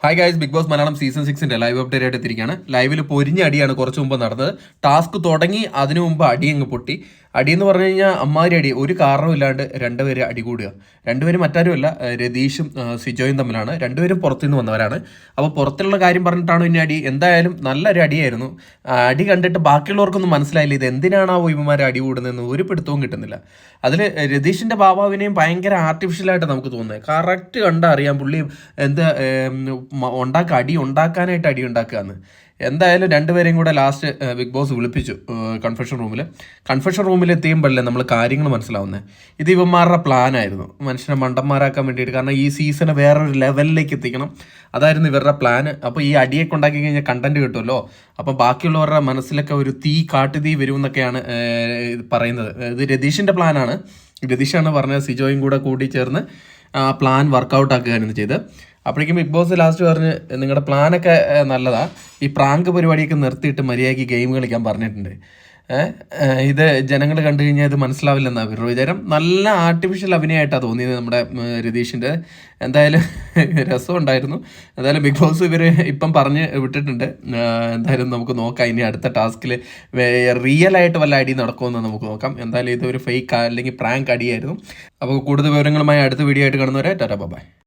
Hi guys, Bigg Boss Malayalam season 6 live update ആയിട്ട് എത്തിയിരിക്കുകയാണ്. ലൈവിൽ പൊരിഞ്ഞ അടിയാണ് കുറച്ച് മുമ്പ് നടന്നത്. ടാസ്ക് തുടങ്ങി അതിനു മുമ്പ് അടി അങ്ങ് പൊട്ടി. അടിയെന്ന് പറഞ്ഞു കഴിഞ്ഞാൽ അമ്മാതിരി അടി, ഒരു കാരണമില്ലാണ്ട് രണ്ടുപേര് അടി കൂടുക. രണ്ടുപേരും മറ്റാരുമല്ല, രതീഷും സിജോയും തമ്മിലാണ്. രണ്ടുപേരും പുറത്തുനിന്ന് വന്നവരാണ്. അപ്പോൾ പുറത്തുള്ള കാര്യം പറഞ്ഞിട്ടാണ് പിന്നെ അടി. എന്തായാലും നല്ലൊരു അടിയായിരുന്നു. അടി കണ്ടിട്ട് ബാക്കിയുള്ളവർക്കൊന്നും മനസ്സിലായില്ല ഇത് എന്തിനാണ് ആ ഇവന്മാർ അടി കൂടുന്നതെന്ന് ഒരു പിടുത്തവും കിട്ടുന്നില്ല. അതിൽ രതീഷിൻ്റെ ഭാവാവിനെയും ഭയങ്കര ആർട്ടിഫിഷ്യലായിട്ട് നമുക്ക് തോന്നുന്നത്. കറക്റ്റ് കണ്ടറിയാം പുള്ളി എന്താ അടി ഉണ്ടാക്കാനായിട്ട് അടി ഉണ്ടാക്കുകയെന്ന്. എന്തായാലും രണ്ടുപേരെയും കൂടെ ലാസ്റ്റ് ബിഗ് ബോസ് വിളിപ്പിച്ചു കൺഫെഷൻ റൂമിൽ എത്തിയുമ്പോഴല്ലേ നമ്മൾ കാര്യങ്ങൾ മനസ്സിലാവുന്നത്. ഇത് ഇവന്മാരുടെ പ്ലാനായിരുന്നു, മനുഷ്യനെ മണ്ടന്മാരാക്കാൻ വേണ്ടിയിട്ട്. കാരണം ഈ സീസണ് വേറൊരു ലെവലിലേക്ക് എത്തിക്കണം, അതായിരുന്നു ഇവരുടെ പ്ലാന്. അപ്പോൾ ഈ അടിയൊക്കെ ഉണ്ടാക്കി കഴിഞ്ഞാൽ കണ്ടന്റ് കിട്ടുമല്ലോ. അപ്പോൾ ബാക്കിയുള്ളവരുടെ മനസ്സിലൊക്കെ ഒരു കാട്ടുതീ വരും എന്നൊക്കെയാണ് പറയുന്നത്. ഇത് രതീഷിൻ്റെ പ്ലാനാണ്. രതീഷാണ് പറഞ്ഞത് സിജോയും കൂടി ചേർന്ന് പ്ലാൻ വർക്കൗട്ട് ആക്കുകയായിരുന്നു ചെയ്ത്. അപ്പോഴേക്കും ബിഗ് ബോസ് ലാസ്റ്റ് പറഞ്ഞ് നിങ്ങളുടെ പ്ലാനൊക്കെ നല്ലതാണ്, ഈ പ്രാങ്ക് പരിപാടിയൊക്കെ നിർത്തിയിട്ട് മര്യാദയ്ക്ക് ഗെയിം കളിക്കാൻ പറഞ്ഞിട്ടുണ്ട്. ഇത് ജനങ്ങൾ കണ്ടു കഴിഞ്ഞാൽ ഇത് മനസ്സിലാവില്ലെന്നാണ് അവരുടെ വിചാരം. നല്ല ആർട്ടിഫിഷ്യൽ അഭിനയമായിട്ടാണ് തോന്നിയത് നമ്മുടെ രതീഷിൻ്റെ. എന്തായാലും രസമുണ്ടായിരുന്നു. എന്തായാലും ബിഗ് ബോസ് ഇവർ ഇപ്പം പറഞ്ഞ് വിട്ടിട്ടുണ്ട്. എന്തായാലും നമുക്ക് നോക്കാം ഇനി അടുത്ത ടാസ്കിൽ റിയൽ ആയിട്ട് വല്ല അടി നടക്കുമെന്ന് നമുക്ക് നോക്കാം. എന്തായാലും ഇതൊരു ഫേക്ക് അല്ലെങ്കിൽ പ്രാങ്ക് അടിയായിരുന്നു. അപ്പോൾ കൂടുതൽ വിവരങ്ങളുമായി അടുത്ത വീഡിയോ ആയിട്ട് കാണുന്നവരെ ടാറ്റാ ബൈ.